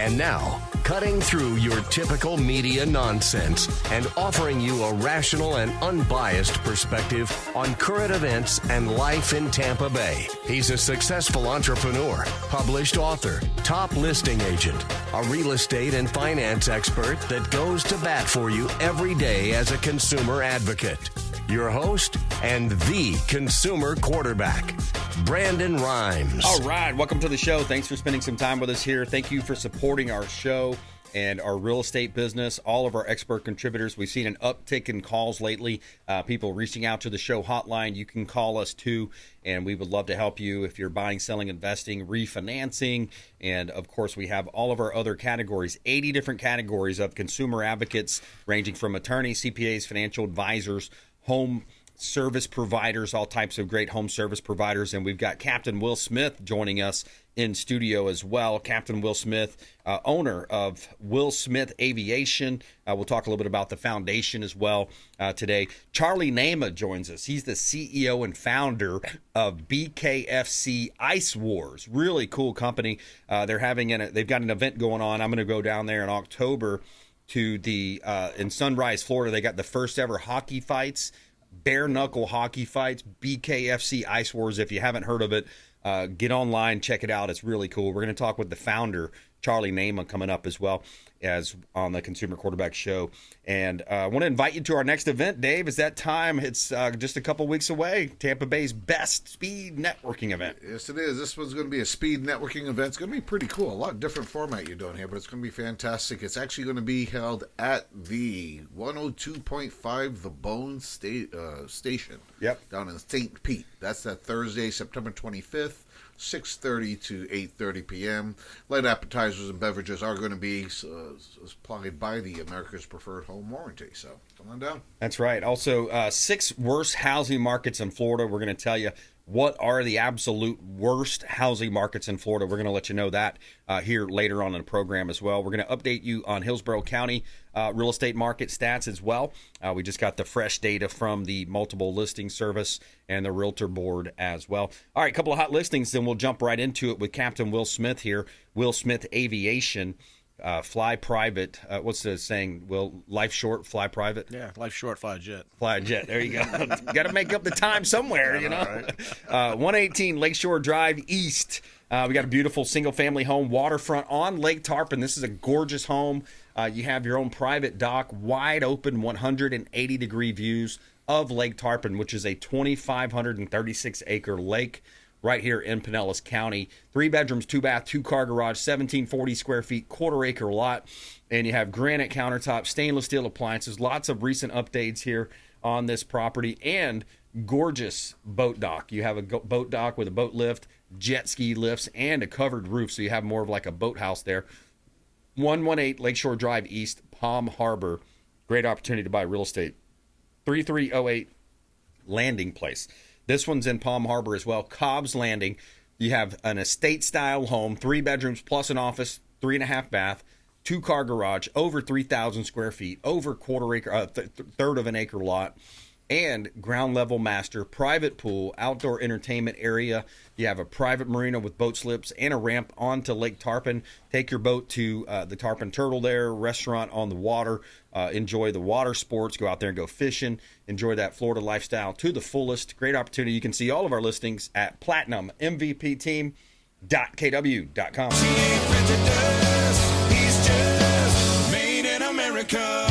And now, cutting through your typical media nonsense and offering you a rational and unbiased perspective on current events and life in Tampa Bay. He's a successful entrepreneur, published author, top listing agent, a real estate and finance expert that goes to bat for you every day as a consumer advocate. Your host and the consumer quarterback, Brandon Rimes. All right, welcome to the show. Thanks for spending some time with us here. Thank you for supporting our show and our real estate business, all of our expert contributors. We've seen an uptick in calls lately, people reaching out to the show hotline. You can call us too, and we would love to help you if you're buying, selling, investing, refinancing. And of course, we have all of our other categories, 80 different categories of consumer advocates, ranging from attorneys, CPAs, financial advisors, home service providers, all types of great home service providers. And we've got Captain Will Smith joining us in studio as well. Captain Will Smith, owner of Will Smith Aviation. We'll talk a little bit about the foundation as well today. Charlie Nama joins us. He's the CEO and founder of BKFC Ice Wars. Really cool company. They've got an event going on. I'm going to go down there in October to the in Sunrise, Florida. They got the first ever hockey fights, Bare Knuckle Hockey Fights, BKFC Ice Wars. If you haven't heard of it, get online, check it out. It's really cool. We're going to talk with the founder, Charlie Nama, coming up as well as on the Consumer Quarterback Show. And I want to invite you to our next event, Dave. It's that time. It's just a couple weeks away. Tampa Bay's best speed networking event. Yes, it is. This one's going to be a speed networking event. It's going to be pretty cool. A lot of different format you're doing here, but it's going to be fantastic. It's actually going to be held at the 102.5 The Bone Station. Yep. Down in St. Pete. That's that Thursday, September 25th. 6:30 to 8:30 p.m. Light appetizers and beverages are going to be supplied by the America's Preferred Home Warranty. So come on down. That's right. Also, 6 worst housing markets in Florida. We're going to tell you what are the absolute worst housing markets in Florida. We're going to let you know that here later on in the program as well. We're going to update you on Hillsborough County real estate market stats as well. We just got the fresh data from the multiple listing service and the realtor board as well. All right, a couple of hot listings, then we'll jump right into it with Captain Will Smith here. Will Smith Aviation. Fly private. What's the saying? Will life short, fly private? Yeah, life short, fly a jet. Fly a jet. There you go. Got to make up the time somewhere, you know. Right. 118 Lakeshore Drive East. We got a beautiful single-family home, waterfront on Lake Tarpon. This is a gorgeous home. You have your own private dock, wide open, 180-degree views of Lake Tarpon, which is a 2,536-acre lake right here in Pinellas County. 3 bedrooms, 2 bath, 2-car garage, 1,740 square feet, quarter-acre lot. And you have granite countertops, stainless steel appliances, lots of recent updates here on this property, and gorgeous boat dock. You have a boat dock with a boat lift, jet ski lifts, and a covered roof, so you have more of like a boathouse there. 118 Lakeshore Drive East, Palm Harbor. Great opportunity to buy real estate. 3308 Landing Place. This one's in Palm Harbor as well. Cobb's Landing. You have an estate-style home, 3 bedrooms plus an office, 3.5 bath, 2-car garage, over 3,000 square feet, over third of an acre lot, and ground-level master, private pool, outdoor entertainment area. You have a private marina with boat slips and a ramp onto Lake Tarpon. Take your boat to the Tarpon Turtle there, restaurant on the water. Enjoy the water sports. Go out there and go fishing. Enjoy that Florida lifestyle to the fullest. Great opportunity. You can see all of our listings at platinummvpteam.kw.com. He ain't prejudice. He's just made in America.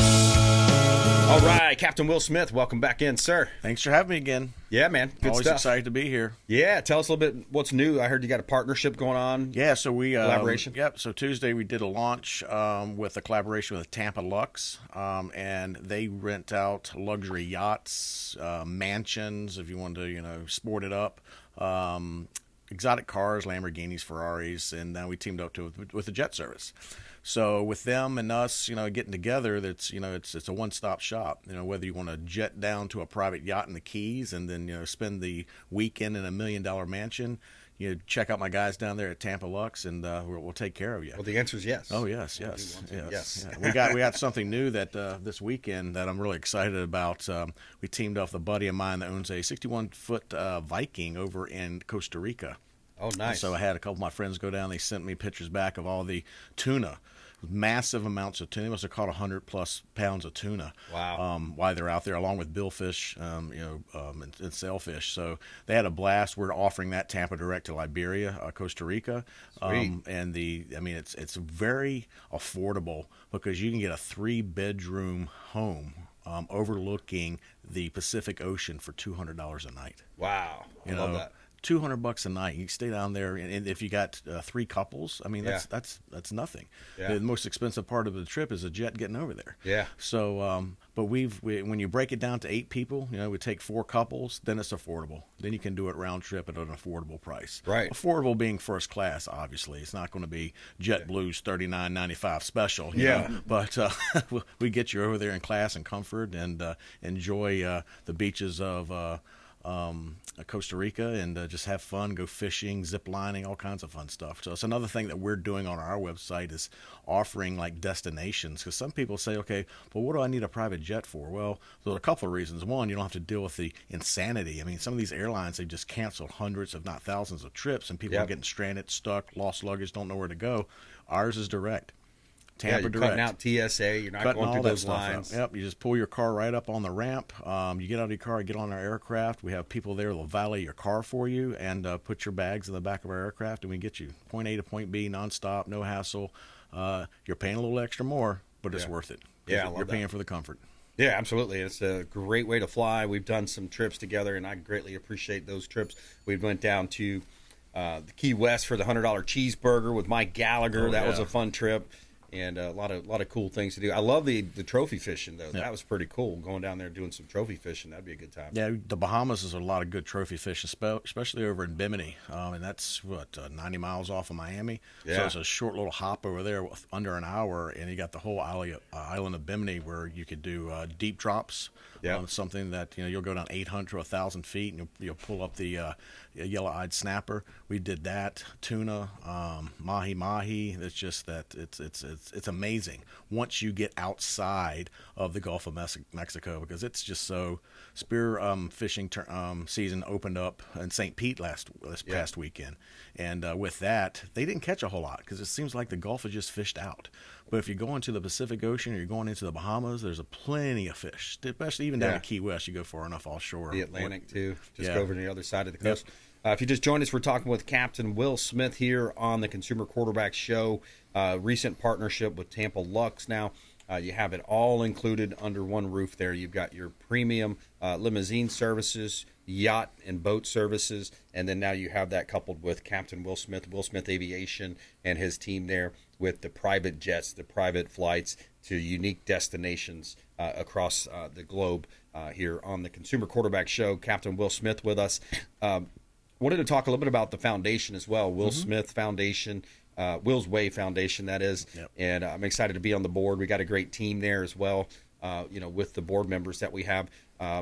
All right, Captain Will Smith, welcome back in, sir. Thanks for having me again. Yeah, man. Good Always stuff. excited to be here. Yeah, tell us a little bit what's new. I heard you got a partnership going on. Yeah, so we collaboration. Yep. So Tuesday we did a launch with a collaboration with Tampa Lux, and they rent out luxury yachts, mansions, if you want to, sport it up. Exotic cars, Lamborghinis, Ferraris, and then we teamed up with the jet service. So with them and us, getting together, it's a one-stop shop. Whether you want to jet down to a private yacht in the Keys and then spend the weekend in a $1 million mansion, check out my guys down there at Tampa Lux, and we'll take care of you. Well, the answer is yes. Oh yes. Yeah. We got something new that this weekend that I'm really excited about. We teamed up with a buddy of mine that owns a 61-foot Viking over in Costa Rica. Oh, nice. So I had a couple of my friends go down. They sent me pictures back of all the tuna, massive amounts of tuna. They must have caught 100+ pounds of tuna. Wow. While they're out there, along with billfish, and sailfish. So they had a blast. We're offering that Tampa direct to Liberia, Costa Rica, Sweet. and it's very affordable because you can get a 3-bedroom home overlooking the Pacific Ocean for $200 a night. Wow. I love that. $200 a night. You can stay down there, and if you got 3 couples, I mean that's nothing. Yeah. The most expensive part of the trip is a jet getting over there. Yeah. So, but when you break it down to 8 people, we take 4 couples, then it's affordable. Then you can do it round trip at an affordable price. Right. Affordable being first class, obviously. It's not going to be JetBlue's $39.95 special. you Yeah. know? But we get you over there in class and comfort and enjoy the beaches of Costa Rica and just have fun, go fishing, zip lining, all kinds of fun stuff. So it's another thing that we're doing on our website is offering like destinations, because some people say, okay, well, what do I need a private jet for? Well, there's a couple of reasons. One, you don't have to deal with the insanity. I mean, some of these airlines, they've just canceled hundreds, if not thousands of trips, and people are getting stranded, stuck, lost luggage, don't know where to go. Ours is direct. Tampa you're direct. cutting out TSA. You're not Cutting going all through that those stuff lines. out. Yep, you just pull your car right up on the ramp. You get out of your car, get on our aircraft. We have people there that'll valet your car for you and put your bags in the back of our aircraft, and we get you point A to point B, nonstop, no hassle. You're paying a little extra more, but it's worth it. Yeah, I love you're that. paying for the comfort. Yeah, absolutely. It's a great way to fly. We've done some trips together, and I greatly appreciate those trips. We went down to the Key West for the $100 cheeseburger with Mike Gallagher. That was a fun trip. And a lot of cool things to do. I love the trophy fishing, though. That was pretty cool. Going down there doing some trophy fishing, that'd be a good time. Yeah, the Bahamas is a lot of good trophy fishing, especially over in Bimini. And that's, 90 miles off of Miami. Yeah. So it's a short little hop over there with under an hour, and you got the whole island of Bimini where you could do deep drops. Yeah. Something that, you'll go down 800 to 1,000 feet, and you'll pull up the yellow-eyed snapper. We did that. Tuna, mahi-mahi. It's just that it's amazing once you get outside of the Gulf of Mexico, because it's just so. Spear fishing season opened up in St. Pete this past weekend, and with that, they didn't catch a whole lot because it seems like the Gulf is just fished out. But if you're going to the Pacific Ocean or you're going into the Bahamas, there's plenty of fish, especially even down to Key West. You go far enough offshore. The Atlantic, too. Just go over to the other side of the coast. If you just joined us, we're talking with Captain Will Smith here on the Consumer Quarterback Show. Recent partnership with Tampa Lux now. You have it all included under one roof there. You've got your premium limousine services, yacht and boat services, and then now you have that coupled with Captain Will Smith Aviation, and his team there with the private jets, the private flights to unique destinations across the globe here on the Consumer Quarterback Show. Captain Will Smith with us. Wanted to talk a little bit about the foundation as well, Will Smith Foundation. Will's Way Foundation, that is. Yep. And I'm excited to be on the board. We got a great team there as well, with the board members that we have.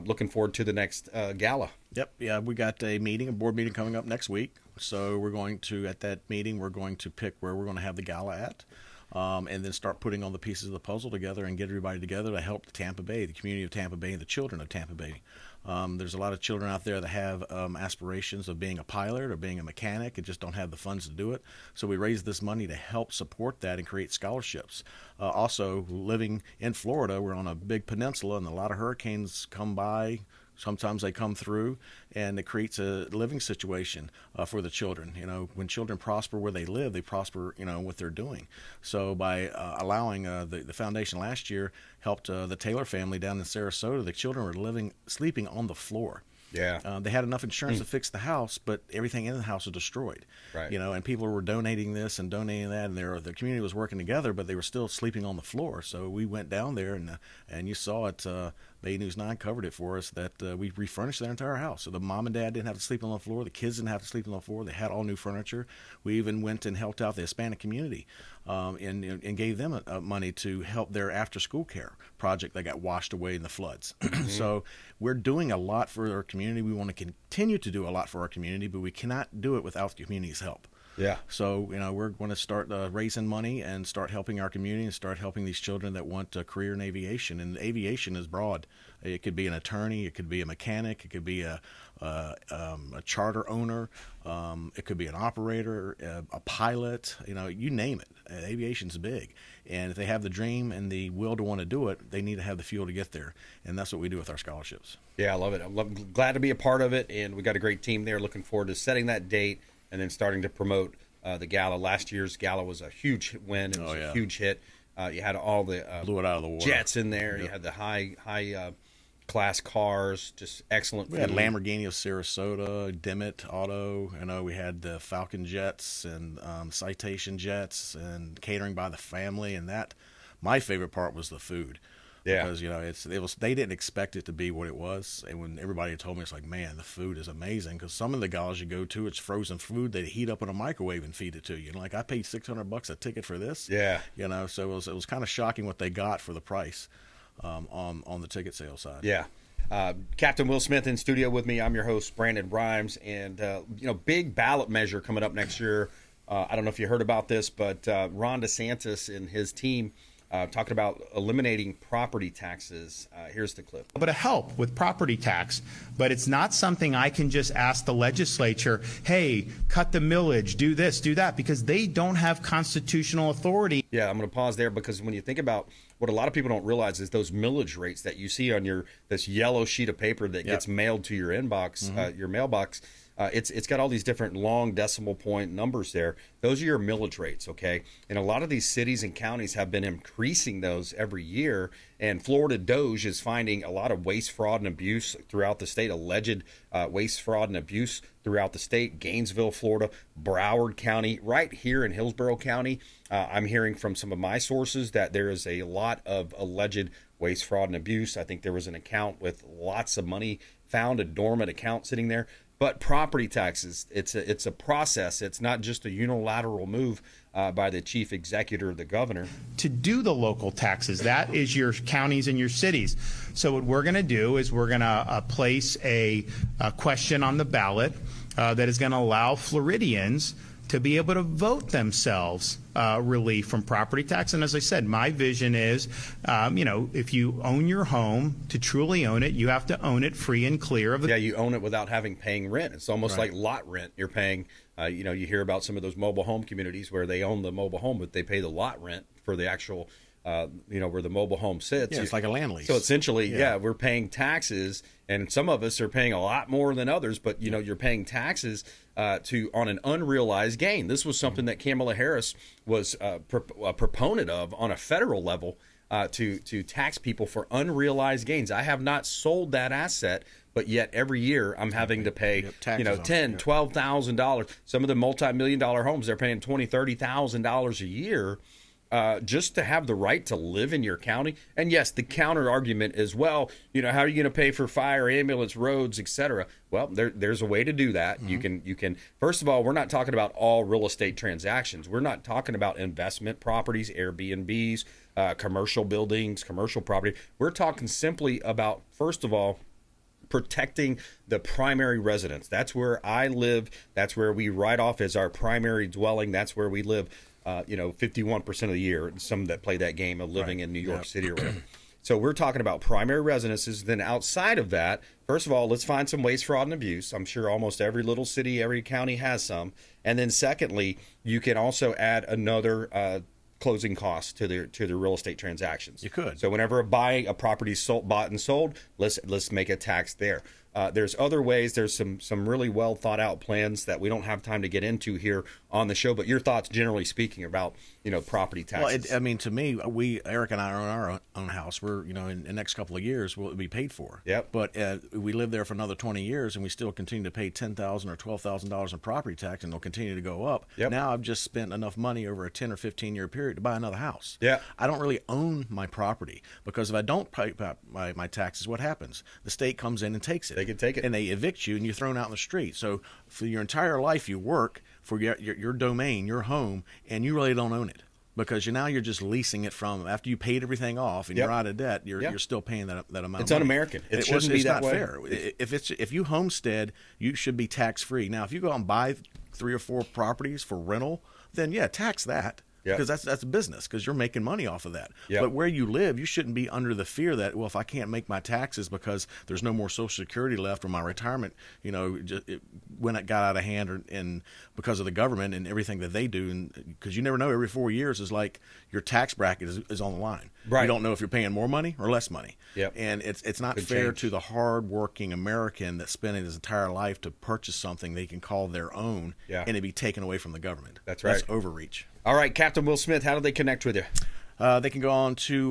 Looking forward to the next gala. Yep. Yeah, we got a board meeting coming up next week. So we're going to, at that meeting, we're going to pick where we're going to have the gala at. And then start putting all the pieces of the puzzle together and get everybody together to help Tampa Bay, the community of Tampa Bay, and the children of Tampa Bay. There's a lot of children out there that have aspirations of being a pilot or being a mechanic and just don't have the funds to do it. So we raise this money to help support that and create scholarships. Also, living in Florida, we're on a big peninsula, and a lot of hurricanes come by. Sometimes they come through, and it creates a living situation for the children. When children prosper where they live, they prosper, what they're doing. So by allowing the foundation last year helped the Taylor family down in Sarasota, the children were sleeping on the floor. Yeah. They had enough insurance to fix the house, but everything in the house was destroyed. Right. And people were donating this and donating that, and the community was working together, but they were still sleeping on the floor. So we went down there, and you saw it. Bay News 9 covered it for us that we refurnished their entire house. So the mom and dad didn't have to sleep on the floor. The kids didn't have to sleep on the floor. They had all new furniture. We even went and helped out the Hispanic community and gave them money to help their after-school care project that got washed away in the floods. So we're doing a lot for our community. We want to continue to do a lot for our community, but we cannot do it without the community's help. Yeah. So, we're going to start raising money and start helping our community and start helping these children that want a career in aviation. And aviation is broad. It could be an attorney, it could be a mechanic, it could be a charter owner, it could be an operator, a pilot, you name it. Aviation's big. And if they have the dream and the will to want to do it, they need to have the fuel to get there. And that's what we do with our scholarships. Yeah, I love it. I'm glad to be a part of it, and we got a great team there. Looking forward to setting that date and then starting to promote the gala. Last year's gala was a huge win. It was a huge hit. You had all the blew it out of the water. Jets in there. Yep. You had the high class cars, just excellent. We had Lamborghini of Sarasota, Dimmitt Auto. We had the Falcon Jets and Citation Jets and catering by the family. And my favorite part was the food. Yeah. Because they didn't expect it to be what it was, and when everybody told me, it's like, man, the food is amazing. Because some of the galas you go to, it's frozen food they heat up in a microwave and feed it to you. I paid $600 a ticket for this. Yeah. So it was kind of shocking what they got for the price on the ticket sale side. Yeah. Captain Will Smith in studio with me. I'm your host, Brandon Rimes, and big ballot measure coming up next year. I don't know if you heard about this, but Ron DeSantis and his team. Talking about eliminating property taxes. Here's the clip. But to help with property tax, but it's not something I can just ask the legislature, hey, cut the millage, do this, do that, because they don't have constitutional authority. Yeah, I'm going to pause there because when you think about what a lot of people don't realize is those millage rates that you see on this yellow sheet of paper that gets mailed to your inbox, your mailbox. It's got all these different long decimal point numbers there. Those are your millage rates, okay? And a lot of these cities and counties have been increasing those every year. And Florida Doge is finding a lot of waste, fraud, and abuse throughout the state, alleged waste, fraud, and abuse throughout the state. Gainesville, Florida, Broward County, right here in Hillsborough County. I'm hearing from some of my sources that there is a lot of alleged waste, fraud, and abuse. I think there was an account with lots of money found, a dormant account sitting there. But property taxes, it's a process. It's not just a unilateral move by the chief executive or the governor. To do the local taxes, that is your counties and your cities. So what we're going to do is we're going to place a question on the ballot that is going to allow Floridians to be able to vote themselves relief from property tax. And as I said, my vision is, if you own your home, to truly own it, you have to own it free and clear of the... Yeah, you own it without paying rent. It's almost like lot rent. You're paying, you hear about some of those mobile home communities where they own the mobile home, but they pay the lot rent for the actual, where the mobile home sits. Yeah, it's like a land lease. So essentially, we're paying taxes, and some of us are paying a lot more than others, but, you're paying taxes on an unrealized gain. This was something that Kamala Harris was a proponent of on a federal level, to tax people for unrealized gains. I have not sold that asset, but yet every year I'm having to pay $10,000, $12,000. Some of the multi-million-dollar homes, they're paying $20,000, $30,000 a year. Just to have the right to live in your county. And yes, the counter argument is, well, how are you going to pay for fire, ambulance, roads, etc.? Well, there's a way to do that. Mm-hmm. You can. First of all, we're not talking about all real estate transactions. We're not talking about investment properties, Airbnbs, commercial buildings, commercial property. We're talking simply about, first of all, protecting the primary residence. That's where I live. That's where we write off as our primary dwelling. That's where we live. 51% of the year, some that play that game of living in New York City or whatever. So we're talking about primary residences. Then outside of that, first of all, let's find some waste, fraud, and abuse. I'm sure almost every little city, every county has some. And then secondly, you can also add another closing cost to the real estate transactions. You could. So whenever a property is bought and sold, let's make a tax there. There's other ways. There's some really well thought out plans that we don't have time to get into here on the show. But your thoughts, generally speaking, about property taxes. Well, to me, Eric and I own our own house. We're in the next couple of years will be paid for. Yep. But we live there for another 20 years, and we still continue to pay $10,000 or $12,000 in property tax, and it'll continue to go up. Yep. Now I've just spent enough money over a 10 or 15 year period to buy another house. Yeah. I don't really own my property because if I don't pay my taxes, what happens? The state comes in and takes it. They can take it. And they evict you, and you're thrown out in the street. So for your entire life, you work for your domain, your home, and you really don't own it. because you're just leasing it from after you paid everything off and you're out of debt. You're still paying that amount. It's of money. un-American. It shouldn't be it's that not way. fair. If you homestead, you should be tax free. Now, if you go out and buy 3 or 4 properties for rental, then tax that. Yep. Because that's business, because you're making money off of that. Yep. But where you live, you shouldn't be under the fear that, well, if I can't make my taxes because there's no more Social Security left or my retirement, when it got out of hand and because of the government and everything that they do, and because you never know, every 4 years is like your tax bracket is on the line. Right. You don't know if you're paying more money or less money. Yep. And it's not Could fair change. to the hardworking American that's spending his entire life to purchase something they can call their own and it be taken away from the government. That's right. That's overreach. All right, Captain Will Smith, how do they connect with you? They can go on to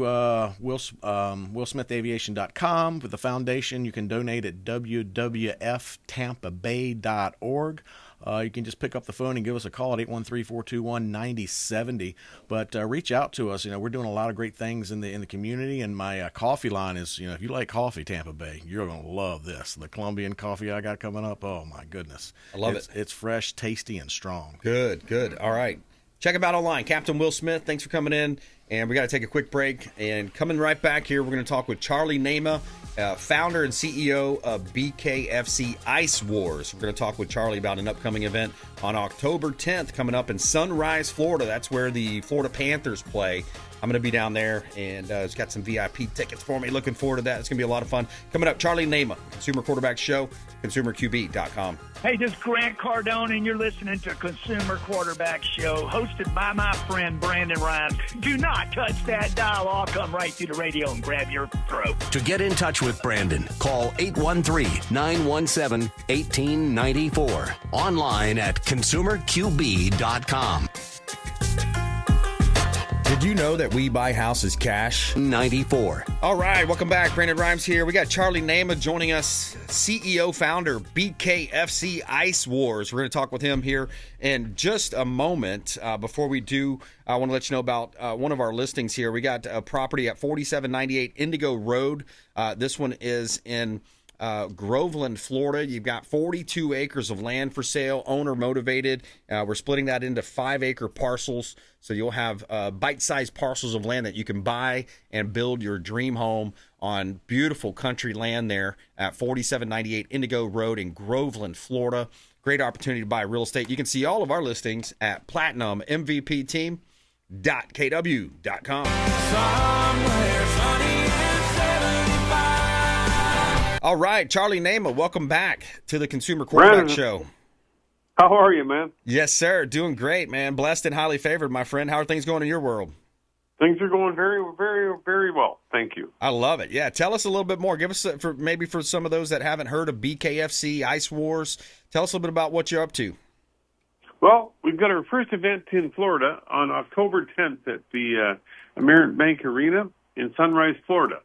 WillSmithAviation.com with the foundation. You can donate at WWFTampaBay.org. You can just pick up the phone and give us a call at 813-421-9070. But reach out to us. We're doing a lot of great things in the community, and my coffee line is, if you like coffee, Tampa Bay, you're going to love this. The Colombian coffee I got coming up, oh, my goodness. I love it. It's fresh, tasty, and strong. Good. All right. Check him out online. Captain Will Smith, thanks for coming in. And we got to take a quick break. And coming right back here, we're going to talk with Charlie Nama, founder and CEO of BKFC Ice Wars. We're going to talk with Charlie about an upcoming event on October 10th coming up in Sunrise, Florida. That's where the Florida Panthers play. I'm going to be down there, and it's got some VIP tickets for me. Looking forward to that. It's going to be a lot of fun. Coming up, Charlie Nama, Consumer Quarterback Show, ConsumerQB.com. Hey, this is Grant Cardone, and you're listening to Consumer Quarterback Show, hosted by my friend Brandon Rimes. Do not touch that dial. I'll come right through the radio and grab your throat. To get in touch with Brandon, call 813-917-1894. Online at ConsumerQB.com. Did you know that we buy houses cash? 94. All right, welcome back. Brandon Rimes here. We got Charlie Nama joining us, CEO, founder, BKFC Ice Wars. We're going to talk with him here in just a moment. Before we do, I want to let you know about one of our listings here. We got a property at 4798 Indigo Road. This one is in Groveland, Florida. You've got 42 acres of land for sale, owner motivated. We're splitting that into 5-acre parcels, so you'll have bite-sized parcels of land that you can buy and build your dream home on beautiful country land there at 4798 Indigo Road in Groveland, Florida. Great opportunity to buy real estate. You can see all of our listings at platinummvpteam.kw.com. Somewhere sunny and 75. All right, Charlie Nama, welcome back to the Consumer Quarterback Show. How are you, man? Yes, sir. Doing great, man. Blessed and highly favored, my friend. How are things going in your world? Things are going very, very, very well. Thank you. I love it. Yeah, tell us a little bit more. Give us, for some of those that haven't heard of BKFC Ice Wars, tell us a little bit about what you're up to. Well, we've got our first event in Florida on October 10th at the American Bank Arena in Sunrise, Florida.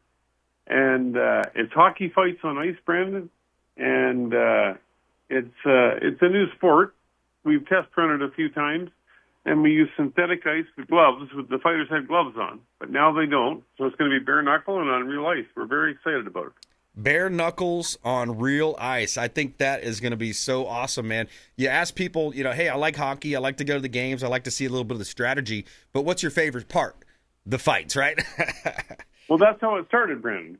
And it's hockey fights on ice, Brandon. And it's a new sport. We've test run it a few times. And we use synthetic ice with gloves. The fighters had gloves on, but now they don't. So it's going to be bare knuckle and on real ice. We're very excited about it. Bare knuckles on real ice. I think that is going to be so awesome, man. You ask people, hey, I like hockey. I like to go to the games. I like to see a little bit of the strategy. But what's your favorite part? The fights, right? Well, that's how it started, Brandon.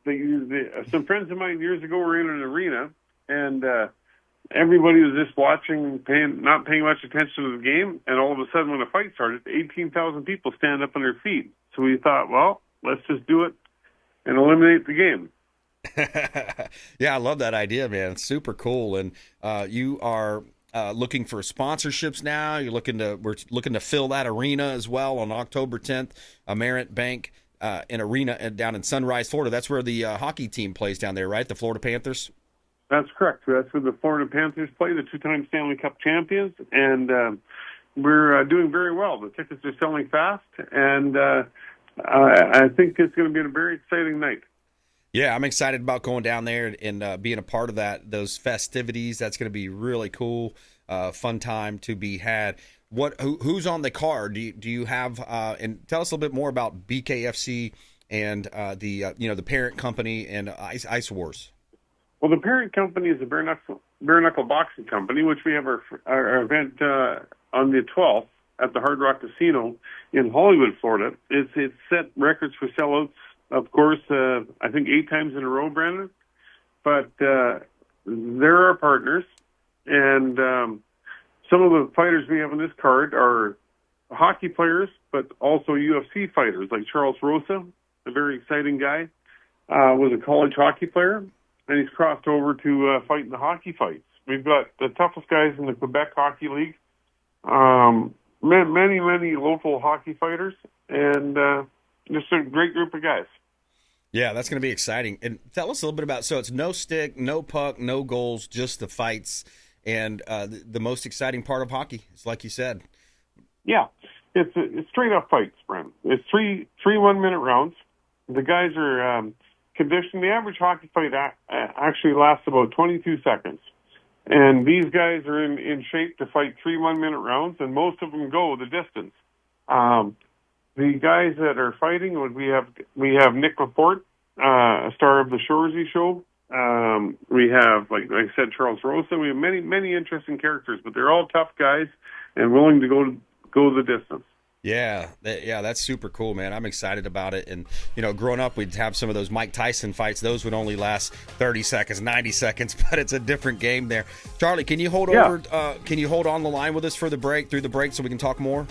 Some friends of mine years ago were in an arena, and everybody was just watching, not paying much attention to the game, and all of a sudden when a fight started, 18,000 people stand up on their feet. So we thought, well, let's just do it and eliminate the game. Yeah, I love that idea, man. It's super cool. And you are looking for sponsorships now. We're looking to fill that arena as well on October 10th, American Bank an arena down in Sunrise, Florida. That's where the hockey team plays down there, right? The Florida Panthers? That's correct. That's where the Florida Panthers play, the two-time Stanley Cup champions, and we're doing very well. The tickets are selling fast, and I think it's going to be a very exciting night. Yeah, I'm excited about going down there and being a part of those festivities. That's going to be really cool, fun time to be had. Who's on the card? Do you have and tell us a little bit more about BKFC and the parent company and Ice Wars. Well, the parent company is the Bare Knuckle Boxing Company, which we have our event on the 12th at the Hard Rock Casino in Hollywood, Florida. It's set records for sellouts, of course, I think 8 times in a row, Brandon. But they're our partners, and some of the fighters we have on this card are hockey players, but also UFC fighters, like Charles Rosa, a very exciting guy, was a college hockey player, and he's crossed over to fight in the hockey fights. We've got the toughest guys in the Quebec Hockey League, many local hockey fighters, and just a great group of guys. Yeah, that's going to be exciting. And tell us a little bit about, so it's no stick, no puck, no goals, just the fights, and the most exciting part of hockey, is like you said. Yeah, it's straight up fights, Brent. It's three 1-minute rounds. The guys are conditioned. The average hockey fight actually lasts about 22 seconds. And these guys are in shape to fight 3 1-minute rounds, and most of them go the distance. The guys that are fighting, we have Nick Laporte, a star of the Shoresy show. We have, like I said, Charles Rosa. We have many interesting characters, but they're all tough guys and willing to go the distance. Yeah, that's super cool, man. I'm excited about it. And, growing up, we'd have some of those Mike Tyson fights. Those would only last 30 seconds, 90 seconds, but it's a different game there. Charlie, can you hold on the line with us through the break so we can talk more?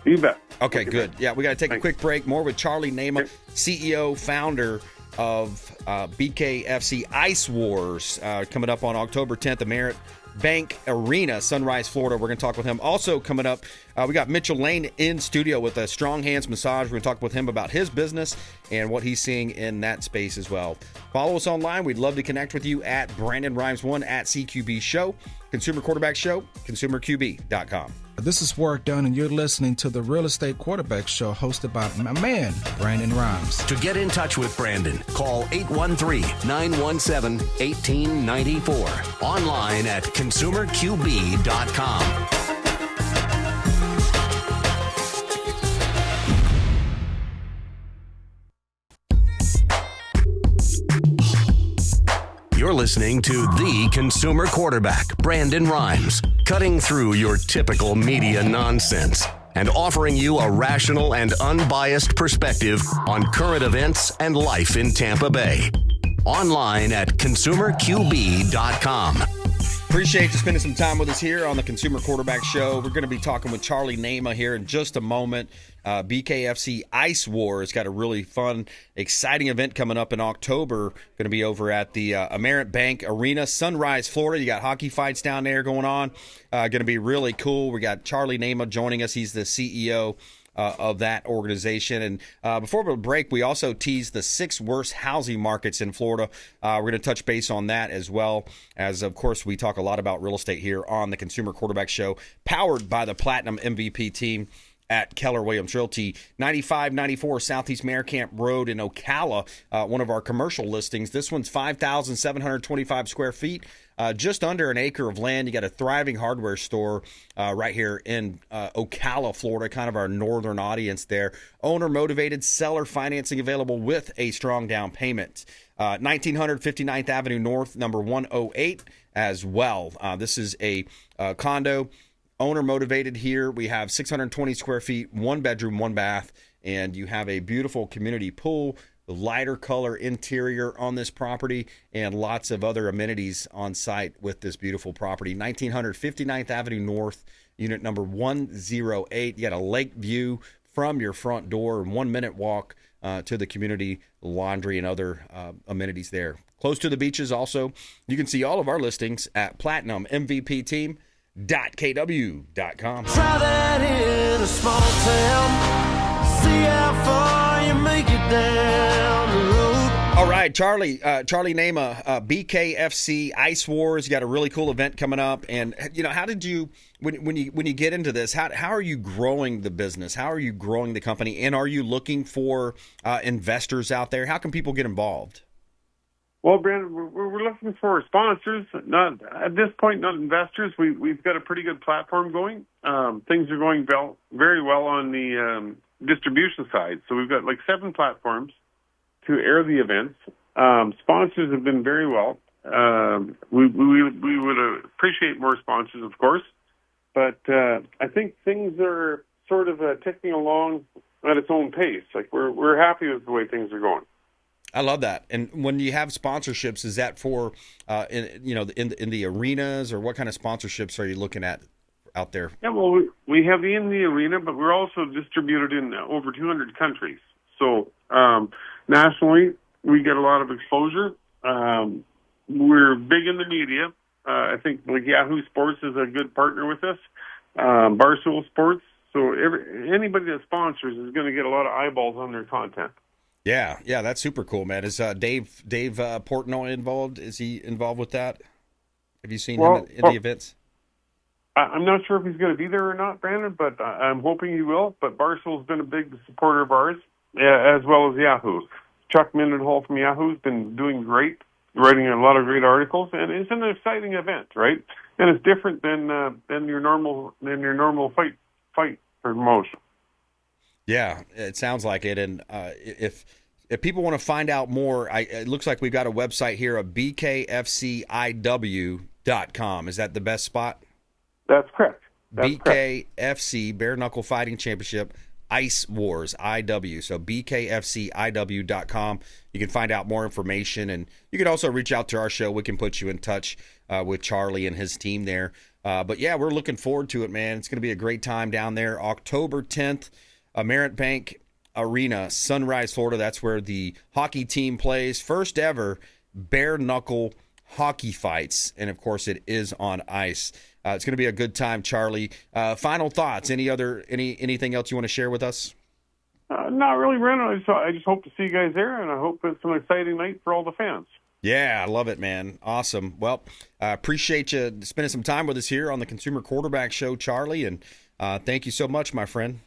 You bet. Okay, good. Yeah, we got to take a quick break. More with Charlie Nema, CEO, founder of BKFC Ice Wars, coming up on October 10th, the Merritt Bank Arena, Sunrise, Florida. We're going to talk with him. Also coming up, we got Mitchell Lane in studio with a Strong Hands Massage. We're going to talk with him about his business and what he's seeing in that space as well. Follow us online. We'd love to connect with you at Brandon Rimes1 at CQB Show, Consumer Quarterback Show, ConsumerQB.com. This is Work Done, and you're listening to the Real Estate Quarterback Show hosted by my man, Brandon Rimes. To get in touch with Brandon, call 813-917-1894. Online at ConsumerQB.com. You're listening to the Consumer Quarterback, Brandon Rimes, cutting through your typical media nonsense and offering you a rational and unbiased perspective on current events and life in Tampa Bay. Online at ConsumerQB.com. Appreciate you spending some time with us here on the Consumer Quarterback Show. We're going to be talking with Charlie Nema here in just a moment. BKFC Ice Wars got a really fun, exciting event coming up in October. Going to be over at the Merritt Bank Arena, Sunrise, Florida. You got hockey fights down there going on. Going to be really cool. We got Charlie Nema joining us. He's the CEO of that organization. And before we break, we also teased the 6 worst housing markets in Florida. We're going to touch base on that as well, as of course we talk a lot about real estate here on the Consumer Quarterback Show, powered by the Platinum MVP team at Keller Williams Realty, 9594 Southeast Mare Camp Road in Ocala, one of our commercial listings. This one's 5,725 square feet, just under an acre of land. You got a thriving hardware store right here in Ocala, Florida, kind of our northern audience there. Owner-motivated, seller financing available with a strong down payment. 1900 59th Avenue North, number 108 as well. This is a condo. Owner motivated here. We have 620 square feet, 1 bedroom, 1 bath, and you have a beautiful community pool, lighter color interior on this property, and lots of other amenities on site with this beautiful property. 1900 59th Avenue North, unit number 108. You got a lake view from your front door, and 1-minute walk to the community laundry and other amenities there. Close to the beaches also. You can see all of our listings at Platinum MVP Team. .kw.com. Try that in a small town. See how far you make it down the road. All right, Charlie Nema, BKFC Ice Wars. You got a really cool event coming up, and how did you when you get into this? How are you growing the business? How are you growing the company? And are you looking for investors out there? How can people get involved? Well, Brandon, we're looking for sponsors. Not at this point, not investors. We've got a pretty good platform going. Things are going very well on the distribution side. So we've got like 7 platforms to air the events. Sponsors have been very well. We would appreciate more sponsors, of course. but I think things are sort of ticking along at its own pace. Like we're happy with the way things are going. I love that. And when you have sponsorships, is that for in the arenas, or what kind of sponsorships are you looking at out there? Yeah, well, we have in the arena, but we're also distributed in over 200 countries. So nationally, we get a lot of exposure. We're big in the media. I think like Yahoo Sports is a good partner with us. Barstool Sports. So anybody that sponsors is going to get a lot of eyeballs on their content. Yeah, that's super cool, man. Is Dave Portnoy involved? Is he involved with that? Have you seen him in the events? I'm not sure if he's going to be there or not, Brandon, but I'm hoping he will. But Barstool's been a big supporter of ours, as well as Yahoo. Chuck Mindenhall from Yahoo's been doing great, writing a lot of great articles, and it's an exciting event, right? And it's different than your normal fight promotion. Yeah, it sounds like it. And if people want to find out more, it looks like we've got a website here of bkfciw.com. Is that the best spot? That's correct. BKFC, Bare Knuckle Fighting Championship, Ice Wars, IW. So bkfciw.com. You can find out more information, and you can also reach out to our show. We can put you in touch with Charlie and his team there. But yeah, we're looking forward to it, man. It's going to be a great time down there. October 10th, Merritt Bank Arena, Sunrise, Florida. That's where the hockey team plays. First ever bare knuckle hockey fights, and of course it is on ice. It's going to be a good time, Charlie. Final thoughts? Anything else you want to share with us? Not really, Brandon. I just hope to see you guys there, and I hope it's an exciting night for all the fans. Yeah, I love it, man. Awesome. Well, I appreciate you spending some time with us here on the Consumer Quarterback Show, Charlie, and thank you so much, my friend.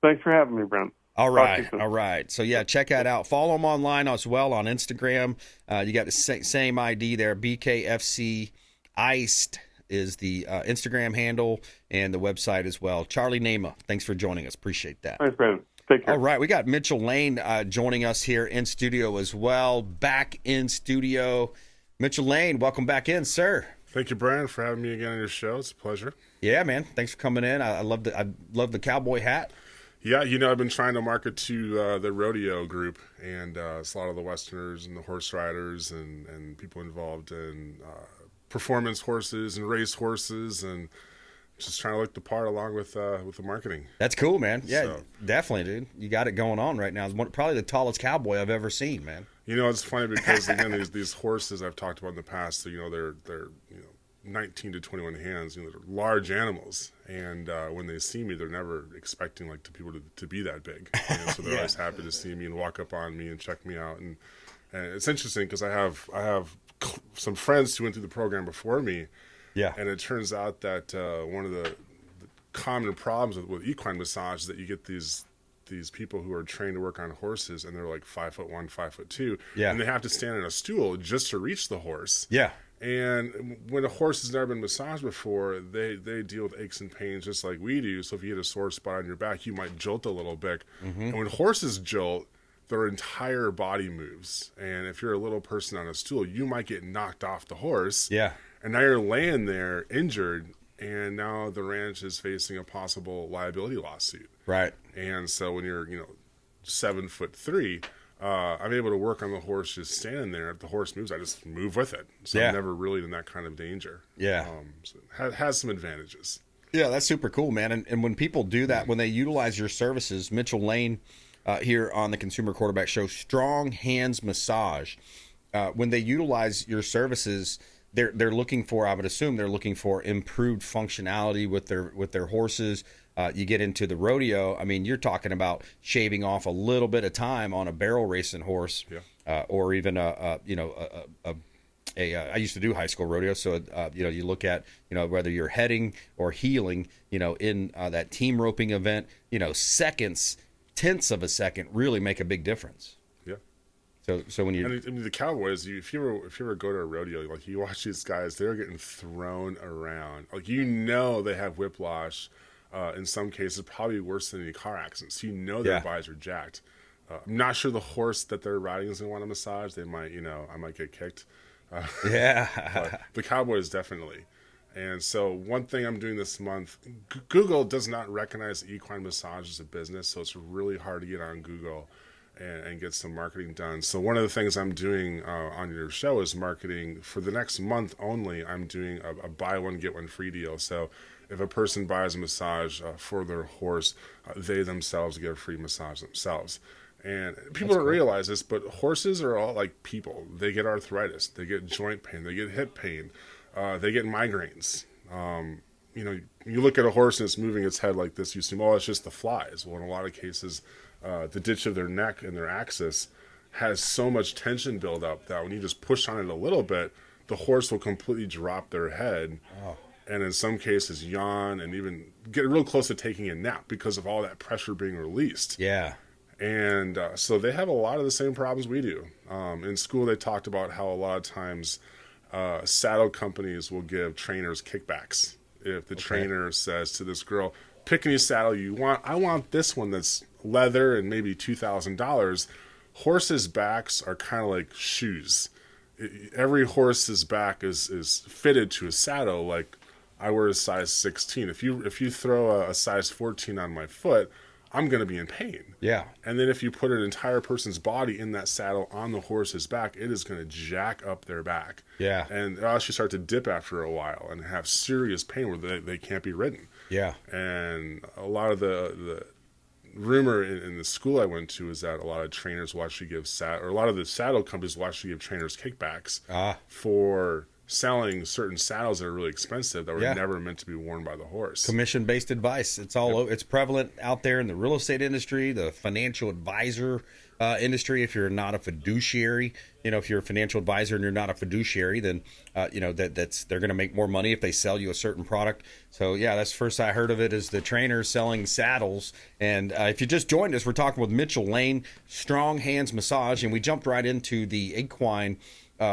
Thanks for having me, Brent. All right. So, yeah, check that out. Follow them online as well on Instagram. You got the same ID there. BKFC Iced is the Instagram handle and the website as well. Charlie Nama, thanks for joining us. Appreciate that. Thanks, Brandon. Take care. All right, we got Mitchell Lane joining us here in studio as well. Back in studio. Mitchell Lane, welcome back in, sir. Thank you, Brian, for having me again on your show. It's a pleasure. Yeah, man. Thanks for coming in. I love the cowboy hat. Yeah, I've been trying to market to the rodeo group, and it's a lot of the Westerners and the horse riders and people involved in performance horses and race horses, and just trying to look the part along with the marketing. That's cool, man. Yeah, definitely, dude. You got it going on right now. It's probably the tallest cowboy I've ever seen, man. It's funny because again, these horses I've talked about in the past, they're 19 to 21 hands. They're large animals, and when they see me, they're never expecting people to be that big. So they're always happy to see me and walk up on me and check me out. And it's interesting because I have some friends who went through the program before me. Yeah. And it turns out that one of the common problems with equine massage is that you get these people who are trained to work on horses, and they're like 5'1", 5'2", and they have to stand on a stool just to reach the horse. Yeah. And when a horse has never been massaged before, they deal with aches and pains just like we do. So if you get a sore spot on your back, you might jolt a little bit. Mm-hmm. And when horses jolt, their entire body moves. And if you're a little person on a stool, you might get knocked off the horse. Yeah. And now you're laying there injured, and now the ranch is facing a possible liability lawsuit. Right. And so when you're, 7'3", I'm able to work on the horse just standing there. If the horse moves, I just move with it. So I'm never really in that kind of danger. Yeah. So it has some advantages. Yeah, that's super cool, man. And when people do that, when they utilize your services, Mitchell Lane here on the Consumer Quarterback Show, Strong Hands Massage, when they utilize your services, they're looking for, I would assume they're looking for improved functionality with their horses. You get into the rodeo, I mean, you're talking about shaving off a little bit of time on a barrel racing horse, or even I used to do high school rodeo, so you look at whether you're heading or heeling, in that team roping event, seconds, tenths of a second really make a big difference. Yeah. So when you the cowboys, if you ever go to a rodeo, you watch these guys, they're getting thrown around, they have whiplash. In some cases, probably worse than any car accidents. Their bodies are jacked. I'm not sure the horse that they're riding is going to want a massage. They might, I might get kicked. But the Cowboys definitely. And so one thing I'm doing this month, Google does not recognize equine massage as a business, so it's really hard to get on Google and get some marketing done. So one of the things I'm doing on your show is marketing. For the next month only, I'm doing a buy one, get one free deal. So if a person buys a massage for their horse, they themselves get a free massage themselves. And people don't realize this, but horses are all like people. They get arthritis, they get joint pain, they get hip pain, they get migraines. You know, you look at a horse and it's moving its head like this, you assume, oh, it's just the flies. Well, in a lot of cases, the ditch of their neck and their axis has so much tension build up that when you just push on it a little bit, the horse will completely drop their head. Oh. And in some cases yawn and even get real close to taking a nap because of all that pressure being released. Yeah. And so they have a lot of the same problems we do. In school, they talked about how a lot of times saddle companies will give trainers kickbacks. If the trainer says to this girl, pick any saddle you want, I want this one that's leather and maybe $2,000. Horses' backs are kind of like shoes. Every horse's back is fitted to a saddle. Like I wear a size 16. If you throw a size 14 on my foot, I'm going to be in pain. Yeah. And then if you put an entire person's body in that saddle on the horse's back, it is going to jack up their back. Yeah. And they'll actually start to dip after a while and have serious pain where they can't be ridden. Yeah. And a lot of the rumor in the school I went to is that a lot of trainers will actually give or a lot of the saddle companies will actually give trainers kickbacks for selling certain saddles that are really expensive that were never meant to be worn by the horse. Commission-based advice. It's all it's prevalent out there in the real estate industry, the financial advisor industry. If you're not a fiduciary, if you're a financial advisor and you're not a fiduciary, then they're going to make more money if they sell you a certain product. So yeah, that's the first I heard of it, is the trainer selling saddles. And if you just joined us, we're talking with Mitchell Lane, Strong Hands Massage, and we jumped right into the equine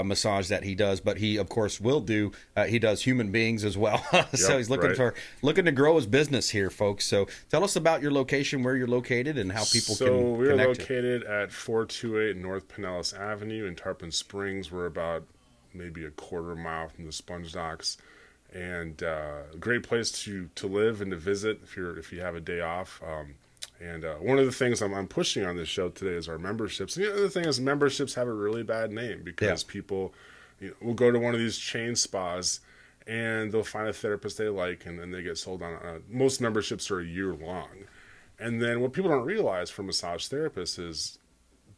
massage that he does, but he of course will do he does human beings as well. So he's looking to grow his business here, folks. So tell us about your location, where you're located, and how people can connect. So we're located at 428 North Pinellas Avenue in Tarpon Springs. We're about maybe a quarter mile from the Sponge Docks, and great place to live and to visit if you have a day off. And one of the things I'm pushing on this show today is our memberships. And the other thing is memberships have a really bad name because people will go to one of these chain spas and they'll find a therapist they like, and then they get sold on. Most memberships are a year long. And then what people don't realize for massage therapists is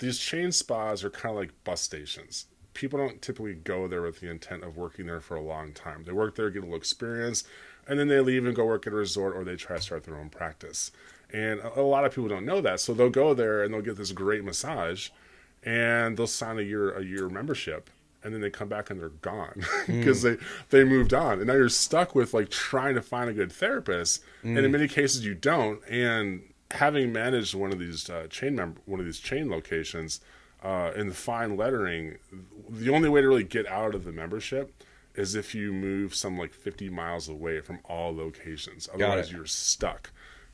these chain spas are kind of like bus stations. People don't typically go there with the intent of working there for a long time. They work there, get a little experience, and then they leave and go work at a resort, or they try to start their own practice. And a lot of people don't know that. So they'll go there and they'll get this great massage and they'll sign a year membership, and then they come back and they're gone because they moved on. And now you're stuck with like trying to find a good therapist. And in many cases you don't. And having managed one of these chain locations, in the fine lettering, the only way to really get out of the membership is if you move some like 50 miles away from all locations. Otherwise you're stuck.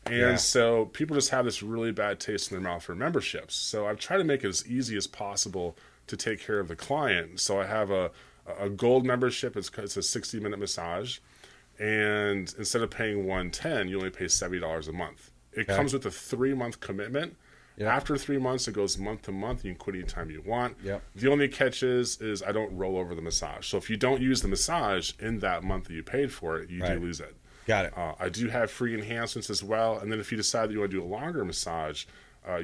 And so people just have this really bad taste in their mouth for memberships. So I've tried to make it as easy as possible to take care of the client. So I have a gold membership. It's a 60-minute massage. And instead of paying $110, you only pay $70 a month. It comes with a 3-month commitment. Yep. After 3 months, it goes month to month. You can quit anytime you want. Yep. The only catch is I don't roll over the massage. So if you don't use the massage in that month that you paid for it, you do lose it. Got it. I do have free enhancements as well. And then if you decide that you want to do a longer massage,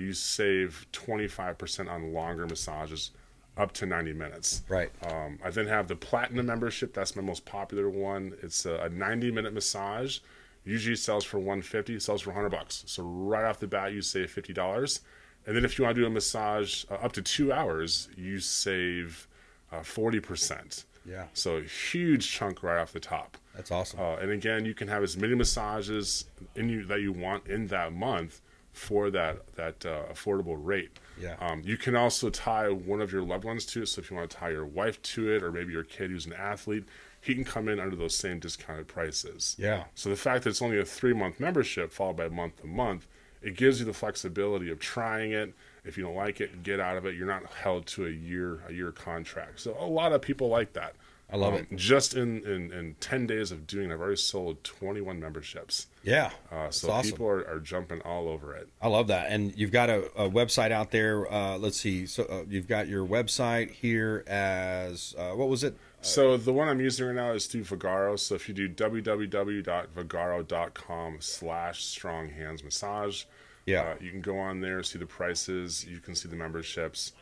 you save 25% on longer massages up to 90 minutes. Right. I then have the Platinum membership. That's my most popular one. It's a 90-minute massage. Usually sells for $150. It sells for $100. So right off the bat, you save $50. And then if you want to do a massage up to 2 hours, you save 40%. Yeah. So a huge chunk right off the top. That's awesome. And again, you can have as many massages that you want in that month for that affordable rate. Yeah. You can also tie one of your loved ones to it. So if you want to tie your wife to it, or maybe your kid who's an athlete, he can come in under those same discounted prices. Yeah. So the fact that it's only a 3-month membership followed by month to month, it gives you the flexibility of trying it. If you don't like it, get out of it. You're not held to a year contract. So a lot of people like that. I love it. Just in 10 days of doing it, I've already sold 21 memberships. Yeah. So awesome. people are jumping all over it. I love that. And you've got a website out there. Let's see. So you've got your website here as, what was it? So the one I'm using right now is through Vagaro. So if you do www.vagaro.com/stronghandsmassage, you can go on there, see the prices. You can see the memberships.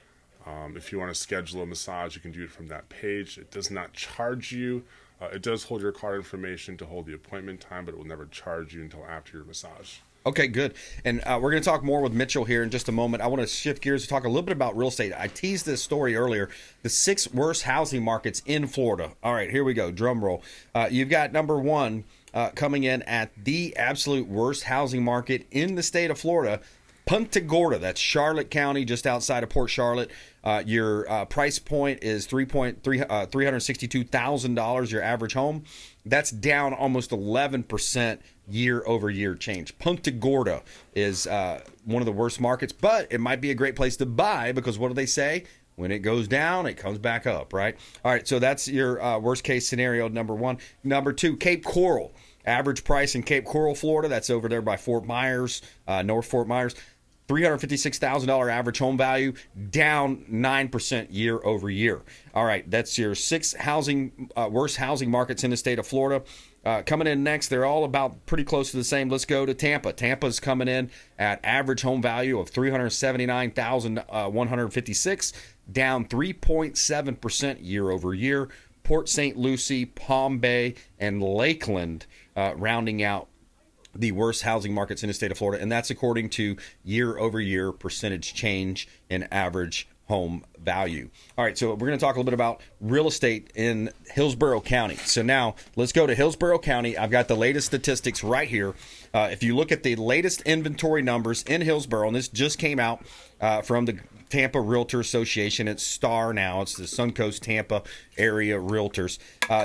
If you want to schedule a massage, you can do it from that page. It does not charge you. It does hold your card information to hold the appointment time, but it will never charge you until after your massage. Okay, good. And we're going to talk more with Mitchell here in just a moment. I want to shift gears to talk a little bit about real estate. I teased this story earlier, the 6 worst housing markets in Florida. All right, here we go. Drum roll. You've got number 1 coming in at the absolute worst housing market in the state of Florida, Punta Gorda. That's Charlotte County, just outside of Port Charlotte. Your price point is $362,000, your average home. That's down almost 11% year-over-year change. Punta Gorda is one of the worst markets, but it might be a great place to buy because what do they say? When it goes down, it comes back up, right? All right, so that's your worst-case scenario, number 1. Number 2, Cape Coral. Average price in Cape Coral, Florida, that's over there by Fort Myers, North Fort Myers. $356,000 average home value, down 9% year over year. All right, that's your 6 worst housing markets in the state of Florida. Coming in next, they're all about pretty close to the same. Let's go to Tampa. Tampa's coming in at average home value of $379,156, down 3.7% year over year. Port St. Lucie, Palm Bay, and Lakeland rounding out the worst housing markets in the state of Florida, and that's according to year-over-year percentage change in average home value. All right, so we're going to talk a little bit about real estate in Hillsborough County. So now let's go to Hillsborough County. I've got the latest statistics right here. If you look at the latest inventory numbers in Hillsborough, and this just came out from the Tampa Realtor Association. It's STAR now. It's the Suncoast Tampa Area Realtors.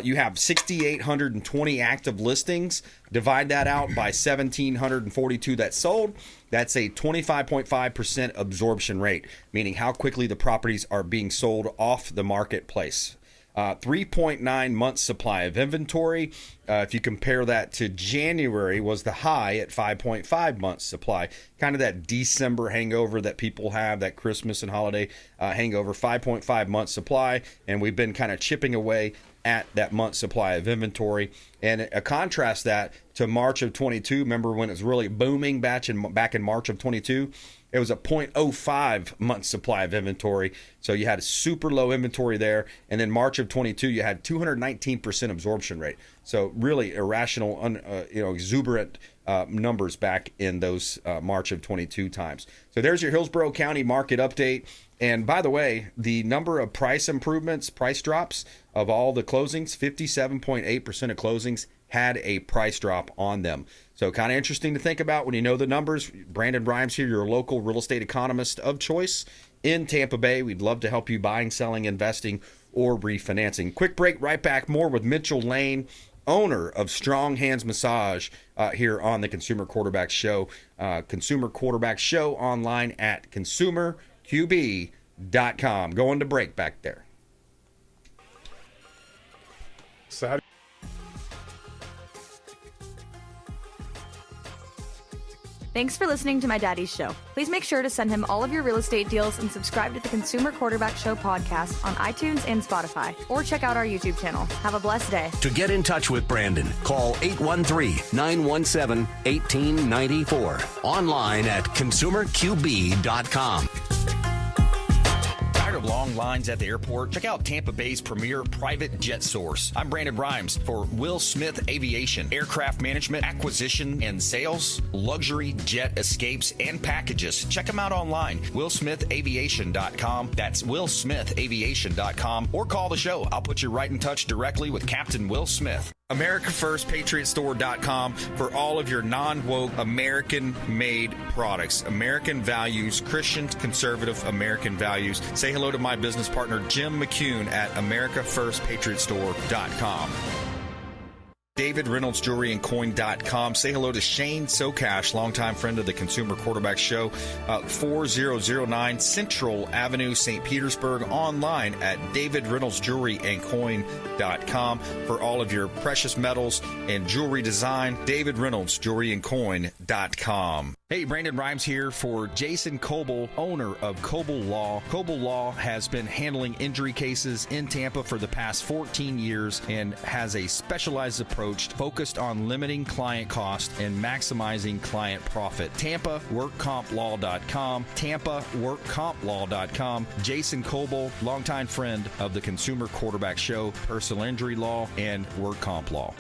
You have 6,820 active listings. Divide that out by 1,742 that sold. That's a 25.5% absorption rate, meaning how quickly the properties are being sold off the marketplace. 3.9 months supply of inventory. If you compare that to January, was the high at 5.5 months supply. Kind of that December hangover that people have, that Christmas and holiday hangover. 5.5 months supply, and we've been kind of chipping away at that month supply of inventory. And contrast that to March of 22. Remember when it was really booming back in March of 22? It was a 0.05 month supply of inventory. So you had a super low inventory there. And then March of 22, you had 219% absorption rate. So really irrational, exuberant numbers back in those March of 22 times. So there's your Hillsborough County market update. And by the way, the number of price improvements, price drops of all the closings, 57.8% of closings had a price drop on them. So kind of interesting to think about when you know the numbers. Brandon Rimes here, your local real estate economist of choice in Tampa Bay. We'd love to help you buying, selling, investing, or refinancing. Quick break, right back. More with Mitchell Lane, owner of Strong Hands Massage, here on the Consumer Quarterback Show. Consumer Quarterback Show online at consumerqb.com. Going to break back there. So how Thanks for listening to my daddy's show. Please make sure to send him all of your real estate deals and subscribe to the Consumer Quarterback Show podcast on iTunes and Spotify, or check out our YouTube channel. Have a blessed day. To get in touch with Brandon, call 813-917-1894. Online at consumerqb.com. Tired of long lines at the airport? Check out Tampa Bay's premier private jet source. I'm Brandon Rimes for Will Smith Aviation. Aircraft management, acquisition, and sales, luxury jet escapes, and packages. Check them out online. WillSmithAviation.com. That's WillSmithAviation.com. Or call the show. I'll put you right in touch directly with Captain Will Smith. AmericaFirstPatriotStore.com for all of your non-woke, American-made products. American values, Christian, conservative American values. Say hello to my business partner, Jim McCune, at AmericaFirstPatriotStore.com. David Reynolds Jewelry and Coin.com. Say hello to Shane Socash, longtime friend of the Consumer Quarterback Show, 4009 Central Avenue, St. Petersburg, online at David Reynolds Jewelry and Coin.com for all of your precious metals and jewelry design. David Reynolds Jewelry and Coin.com. Hey, Brandon Rimes here for Jason Coble, owner of Coble Law. Coble Law has been handling injury cases in Tampa for the past 14 years and has a specialized approach focused on limiting client cost and maximizing client profit. TampaWorkCompLaw.com, TampaWorkCompLaw.com. Jason Coble, longtime friend of the Consumer Quarterback Show, Personal Injury Law, and Work Comp Law.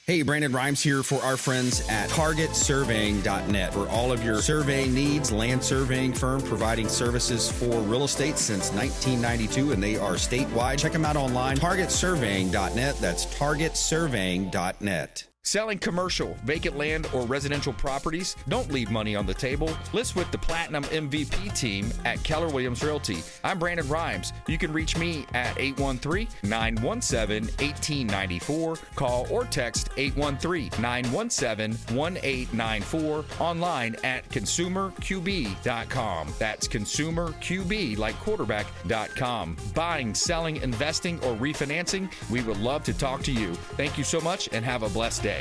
Hey, Brandon Rimes here for our friends at TargetSurveying.net. For all of your surveying needs, land surveying firm providing services for real estate since 1992, and they are statewide. Check them out online, TargetSurveying.net. That's TargetSurveying.net. Selling commercial, vacant land, or residential properties? Don't leave money on the table. List with the Platinum MVP team at Keller Williams Realty. I'm Brandon Rimes. You can reach me at 813-917-1894. Call or text 813-917-1894. Online at consumerqb.com. That's consumerqb, like quarterback.com. Buying, selling, investing, or refinancing? We would love to talk to you. Thank you so much and have a blessed day.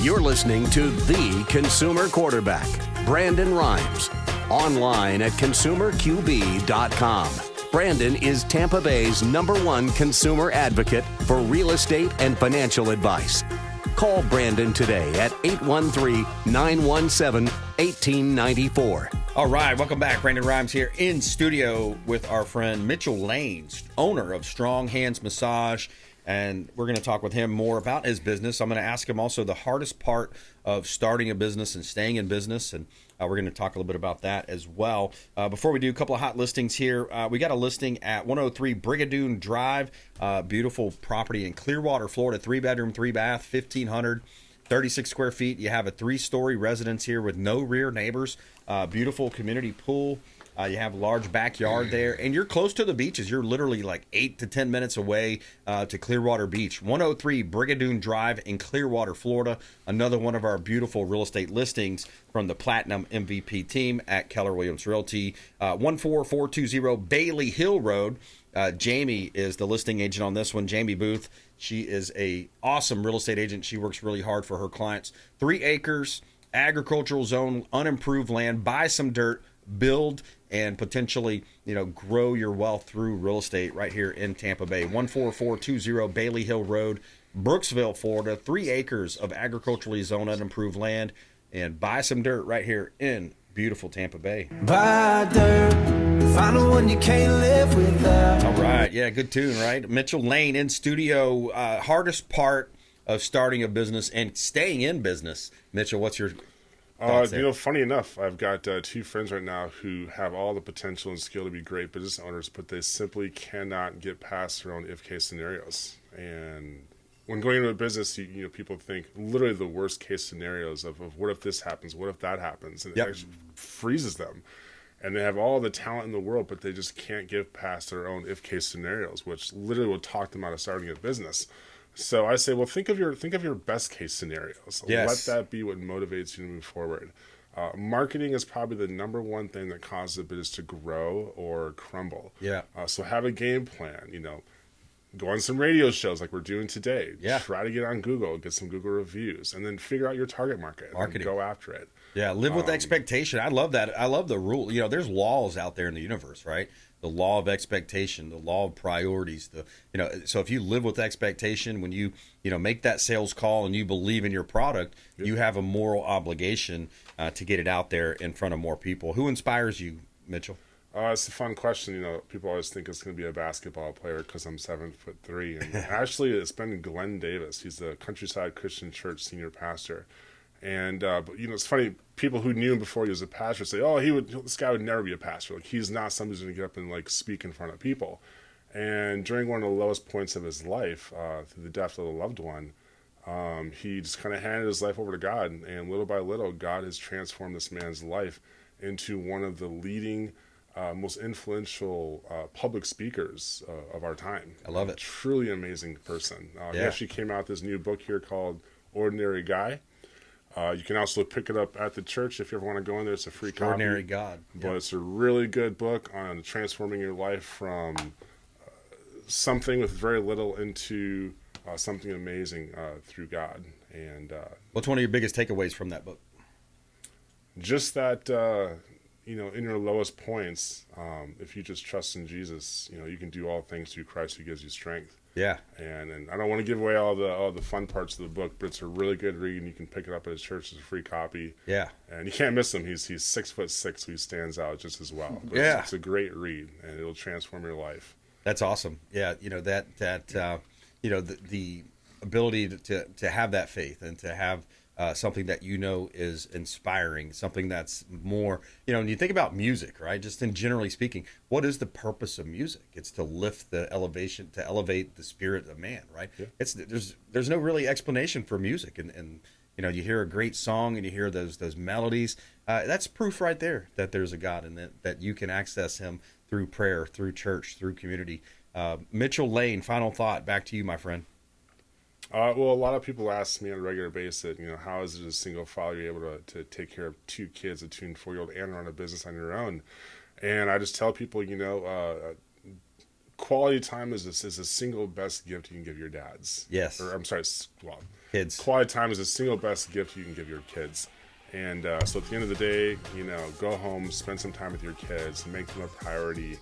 You're listening to The Consumer Quarterback, Brandon Rimes. Online at consumerqb.com. Brandon is Tampa Bay's #1 consumer advocate for real estate and financial advice. Call Brandon today at 813-917-1894. All right, welcome back. Brandon Rimes here in studio with our friend Mitchell Lane, owner of Strong Hands Massage, and we're going to talk with him more about his business. I'm going to ask him also the hardest part of starting a business and staying in business, and we're going to talk a little bit about that as well. Before we do, a couple of hot listings here. We got a listing at 103 Brigadoon Drive, beautiful property in Clearwater, Florida, 3-bedroom, 3-bath, 1,536 square feet. You have a 3-story residence here with no rear neighbors. Beautiful community pool. You have a large backyard there, and you're close to the beaches. You're literally like 8 to 10 minutes away to Clearwater Beach. 103 Brigadoon Drive in Clearwater, Florida. Another one of our beautiful real estate listings from the Platinum MVP team at Keller Williams Realty. 14420 Bailey Hill Road. Jamie is the listing agent on this one. Jamie Booth. She is a awesome real estate agent. She works really hard for her clients. 3 acres, agricultural zone, unimproved land. Buy some dirt, build, and potentially, grow your wealth through real estate right here in Tampa Bay. 14420 Bailey Hill Road, Brooksville, Florida. 3 acres of agriculturally zoned unimproved land, and buy some dirt right here in beautiful Tampa Bay. Buy dirt, find the one you can't live without. All right, yeah, good tune, right? Mitchell Lane in studio. Hardest part of starting a business and staying in business. Mitchell, what's your funny enough, I've got 2 friends right now who have all the potential and skill to be great business owners, but they simply cannot get past their own if-case scenarios. And when going into a business, people think literally the worst-case scenarios of what if this happens, what if that happens, and it actually freezes them. And they have all the talent in the world, but they just can't get past their own if-case scenarios, which literally will talk them out of starting a business. So I say, well, think of your best case scenarios. Yes. Let that be what motivates you to move forward. Marketing is probably the #1 thing that causes a business to grow or crumble. Yeah. So have a game plan. Go on some radio shows like we're doing today. Yeah. Try to get on Google, get some Google reviews, and then figure out your target market. Marketing. And go after it. Yeah, live with expectation. I love that. I love the rule. There's laws out there in the universe, right? The law of expectation, the law of priorities. So if you live with expectation, when you make that sales call and you believe in your product, you have a moral obligation to get it out there in front of more people. Who inspires you, Mitchell? It's a fun question. People always think it's going to be a basketball player because I'm 7'3", and actually it's been Glenn Davis. He's the Countryside Christian Church senior pastor. And it's funny. People who knew him before he was a pastor say, "Oh, this guy would never be a pastor. Like, he's not somebody who's going to get up and speak in front of people." And during one of the lowest points of his life, through the death of a loved one, he just kind of handed his life over to God, and little by little, God has transformed this man's life. into one of the leading, most influential public speakers of our time. I love it. Truly amazing person. He actually came out with this new book here called Ordinary Guy. You can also pick it up at the church if you ever want to go in there. It's a free copy. Ordinary God. But it's a really good book on transforming your life from something with very little into something amazing through God. And what's one of your biggest takeaways from that book? Just that, in your lowest points, if you just trust in Jesus, you can do all things through Christ who gives you strength. Yeah. And I don't want to give away all the fun parts of the book, but it's a really good read, and you can pick it up at his church as a free copy. Yeah. And you can't miss him. He's 6'6", so he stands out just as well. But yeah. It's a great read, and it'll transform your life. That's awesome. Yeah. The ability to have that faith and to have something that is inspiring, something that's more, when you think about music, right? Just in generally speaking, what is the purpose of music? It's to lift the elevation, to elevate the spirit of man, right? Yeah. There's no really explanation for music, and you hear a great song and you hear those melodies. That's proof right there that there's a God and that you can access Him through prayer, through church, through community. Mitchell Lane, final thought. Back to you, my friend. Well, a lot of people ask me on a regular basis, how is it as a single father you're able to take care of 2 kids, a 2- and 4-year-old, and run a business on your own? And I just tell people, quality time is the single best gift you can give your dads. Yes. Or I'm sorry, kids. Quality time is the single best gift you can give your kids. And so at the end of the day, go home, spend some time with your kids, make them a priority.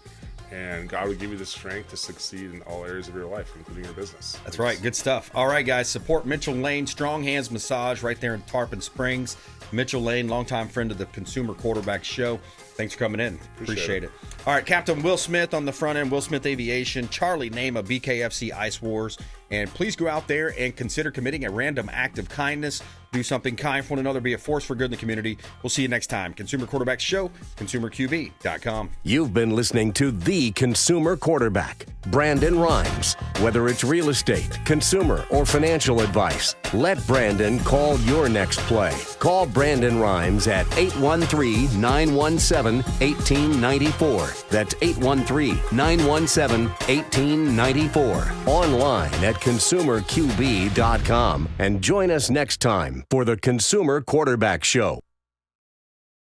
And God will give you the strength to succeed in all areas of your life, including your business. That's right. Good stuff. All right, guys. Support Mitchell Lane, Strong Hands Massage right there in Tarpon Springs. Mitchell Lane, longtime friend of the Consumer Quarterback Show. Thanks for coming in. Appreciate it. All right, Captain Will Smith on the front end, Will Smith Aviation, Charlie Nama, BKFC Ice Wars. And please go out there and consider committing a random act of kindness. Do something kind for one another. Be a force for good in the community. We'll see you next time. Consumer Quarterback Show, ConsumerQB.com. You've been listening to The Consumer Quarterback, Brandon Rimes. Whether it's real estate, consumer, or financial advice, let Brandon call your next play. Call Brandon Rimes at 813-917-1894. That's 813-917-1894. Online at ConsumerQB.com. And join us next time for the Consumer Quarterback Show.